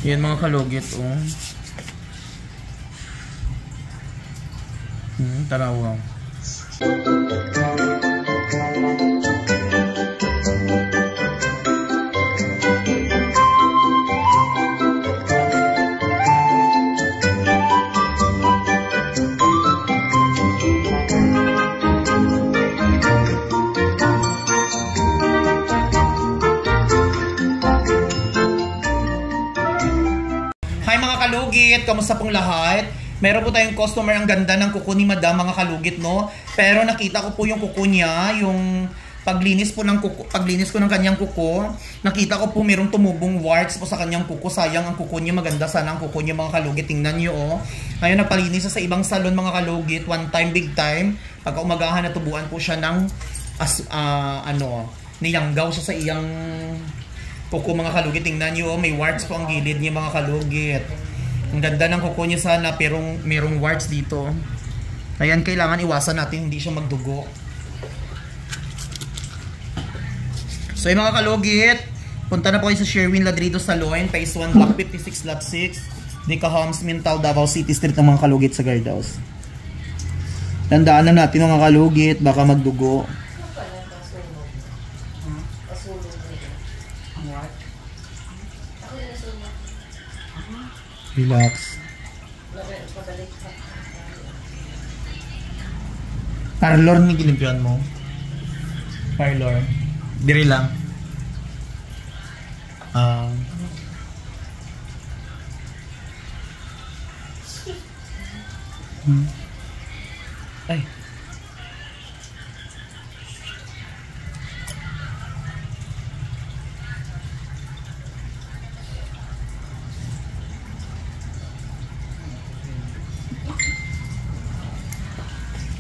Yan mga kalugit, oh. Tarawa. Hi mga kalugit! Kamusta pong lahat? Meron po tayong customer, ang ganda ng kuko ni Madam mga kalugit, no? Pero nakita ko po yung kuko niya, yung paglinis ko ng kanyang kuko. Nakita ko po mayroong tumubong warts po sa kanyang kuko. Sayang ang kuko niya, maganda sana ang kuko niya mga kalugit. Tingnan niyo, oh. Ngayon nagpalinis sa ibang salon mga kalugit, one time, big time. Pagka umagahan natubuan po siya ng niyanggaw siya sa iyang kuko mga kalugit. Tingnan niyo, may warts po ang gilid niya mga kalugit. Ang ganda ng kuko niya sana, pero merong warts dito. Ayan, kailangan iwasan natin hindi siya magdugo. So yung mga kalugit, punta na po kayo sa Sherwin Ladrido Salon, Phase 1, Block 56, Lot 6, Nika Homes, Mintal, Davao City Street ng mga kalugit sa Gardaus. Tandaan na natin mga kalugit, baka magdugo. Relax. Parlor ni gilimpian mo. Parlor. Diri lang. Ay.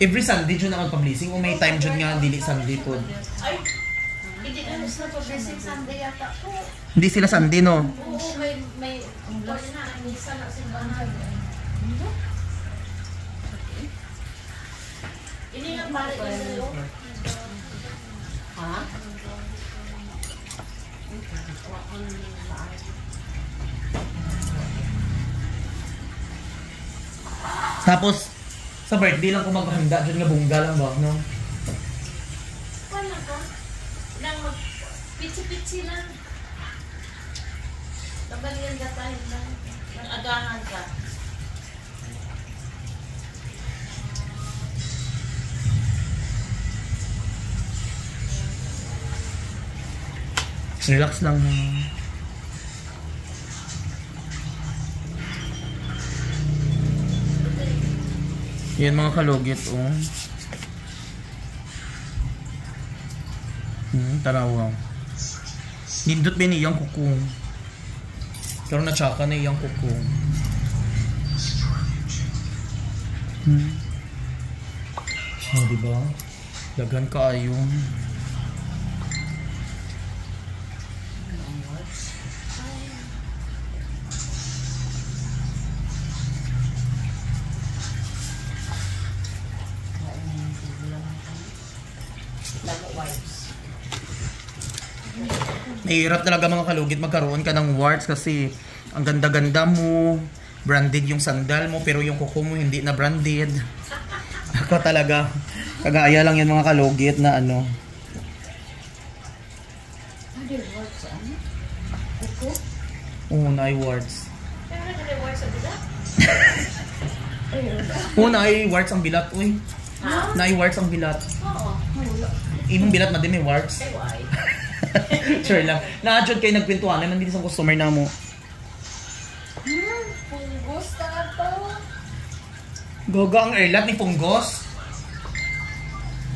Every Sunday dyan na mag-publishing o may time dyan nga dili Sunday po? Ay, hindi na sa publishing Sunday yata po. Hindi sila Sunday, no? Oo, may umpos na. Minsan na simbahan. Ini nga pare na sa'yo. Ha? Tapos, sa birthday lang kung maghanda dyan nga bungga lang ba, no? Wala ka? Nang pitsi-pitsi lang. Kabalian ka tayo lang. Nang agahan ka. Relax lang. Yan mga kalugit, oh. Tarawa. Nindot ba niyang kuko? Pero natsaka na iyang kuko. Oh, diba? Dagan ka ayong. Mahirap talaga mga kalugit magkaroon ka ng warts kasi ang ganda-ganda mo, branded yung sandal mo, pero yung kuko mo hindi na branded. Ako talaga, kagaya lang yan mga kalugit na ano. Warts ano? Kuko? Oo, na-ay warts. Pero na warts sa bilat? Oo, na-ay warts ang bilat, uy. Ha? Na-ay warts ang bilat. Oo. Imong bilat na din may warts. Ay, why? Sure lang. Na-adjud kayo nagpintuanan, nandito sa customer na mo. Punggos na to. Gaga ang airlat ni Punggos?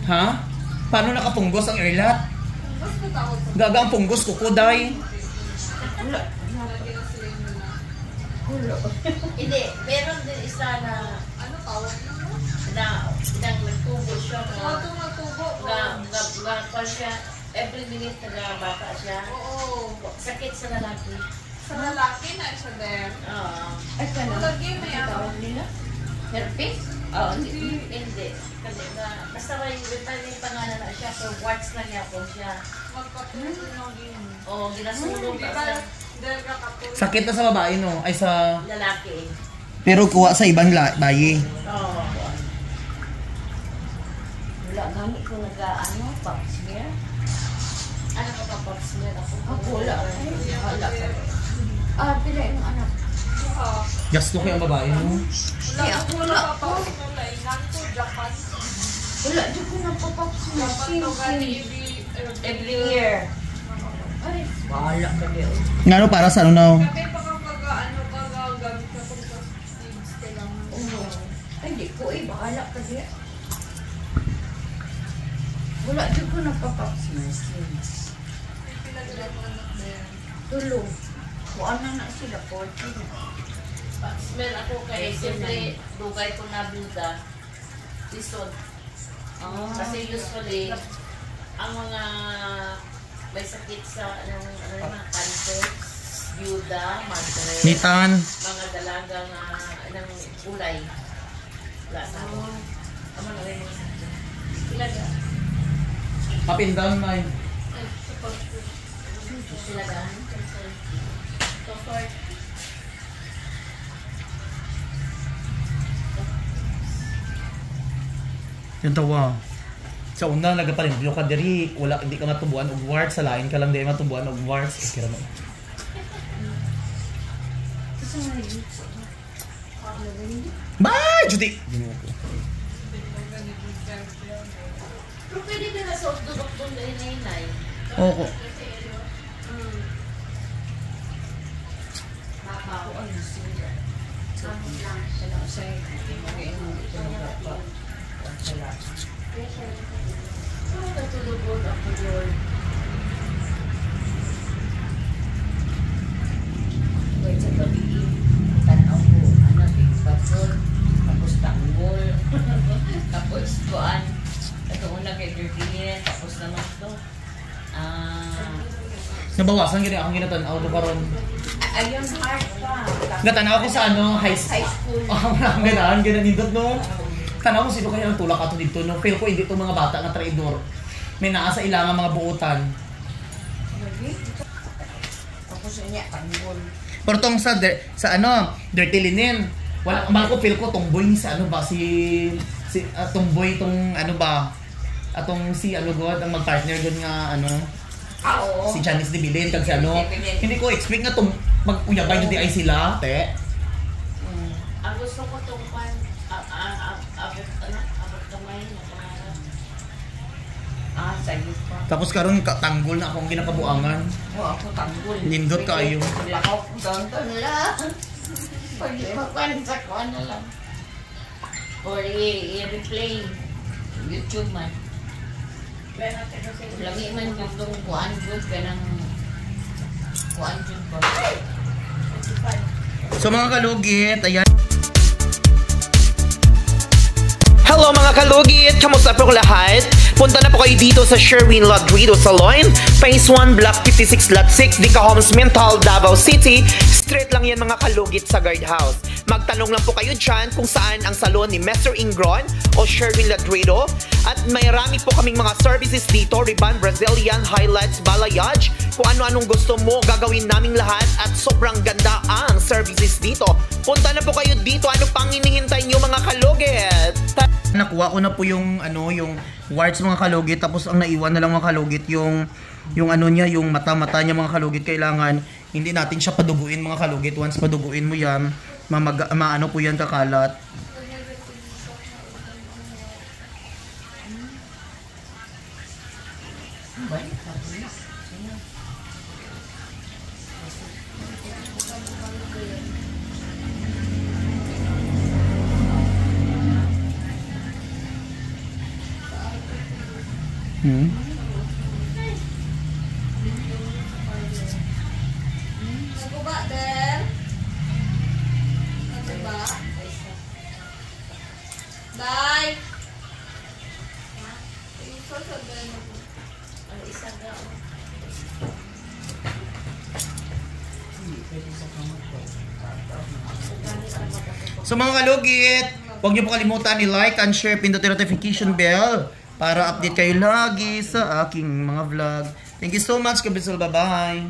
Ha? Paano nakapunggos ang airlat? Punggos na tawag to. Gaga ang Punggos, kukuday. Hindi, meron din isa na ano tawag mo? Na nagtubo siya na tubo na siya every minute nagbabata siya. Oo. Sakit sa lalaki. Sa lalaki na siya din. Oo. Ay, lagi may tawag nila? Herpes? Oo, hindi. Kasi basta may pangalan na siya, so warts na niya po siya. Magpatuloy ng Oo, ginasulong ka siya. Dahil kakatulog. Sakit na sa babae, no? Ay, sa... Lalaki. Pero kuha sa ibang bayi. Oo. Wala gamit ko nag-ano, pap smear. Ano ka pa pap smear ako? Wala. Wala ka. Pila yung anak. Gasto ko yung babae, no? Wala ako napapawag na lainan ko, Japan. Wala, di ko napapap smear. Japan to gani Every year. Ay, wala ka din. Nga no, para sa ano na? Kami pa kang gamit ka kung steams kailangan. Ay, di ko bahala ka din. Wala, di ko napapap smear. Pinagdala mo anak na yan. Tulong. Kuan na sila, 14. Smell ako kay siyempre dugay ko na bluda. Lisod. Kasi usually, ang mga may sakit sa mga cancer, byuda, madre, Nitan. mga dalagang ng ulay. Wala sa ako. Ama na rin yung sakit. Ilaga. Up and down, May. Ilaga. Comfort. Yung tawa. Sa una, nagapalimpyo ka diri, wala, hindi ka matubuan og warts, sa lain ka lang di matubuan og warts. Kira mo. Bye, Judy! Pero pwede ka na sa utdurok doon na inay-inay. Oo. Ako ang sila. Ano lang. Ano sa ano natulugod ako yun. Wait sa gabi, tanaw ko, big basol, tapos tanggol, tapos kuan, ito una kay Virginia, tapos naman ito. Nabawasan gini akong ginatanaw do karon. Ayun, hard pa. Natanaw ko sa ano, high High school. school. Oh, maraming gananindot no. Tanaw ko sino kaya ang tulak ato dito no. Feel ko hindi to mga bata nga traidor. May naa sa ilang mga buutan. Tapos niya, tanggol. Pero tong sa dirty linen. Wala man ko feel ko tomboy sa ano ba si tomboy tong ano ba atong si ano god ang magpartner god nga ano Oo. si Janice de Bilin kag si ano hindi ko expect nga mag-uyabay di ay sila te. Ang gusto ko itong pan, abot kamay na pangarap. Sige pa. Tapos karon tanggol na akong ginakabuangan. Ako tanggol. Nindot kayo. Lakaw ko downtown lang. Pag-iwakan sa kuwan na lang. Or i-replay. YouTube man. Lagi man yung kuwan good ka ng kuwan dyan ko. So mga kalugit, ayan. Hello mga kalugit! Kamusta po lahat? Punta na po kayo dito sa Sherwin Ladrido Salon, Phase 1, Block 56, Lot 6, Dica Homes, Mental, Davao City. Straight lang yan mga kalugit sa guardhouse. Magtanong lang po kayo dyan kung saan ang salon ni Mr. Ingron o Sherwin Ladrido. At may rami po kaming mga services dito, Ribbon, Brazilian, highlights, balayage. Kung ano-anong gusto mo, gagawin naming lahat at sobrang ganda ang services dito. Punta na po kayo dito. Ano pang hinihintay nyo mga kalugit? Nakuha ko na po yung ano, yung warts mga kalugit, tapos ang naiwan na lang mga kalugit yung ano niya, yung mata-mata niya mga kalugit. Kailangan hindi natin siya paduguin mga kalugit. Once paduguin mo yan, maano po yan kakalat. Naguba, Der? Naguba? Dai! Isa sa Der. Ang isa daw. So mga kalugit, huwag niyo po kalimutan i-like and share, pindutin notification bell para update kayo lagi sa aking mga vlog. Thank you so much, Kabisol. Bye-bye!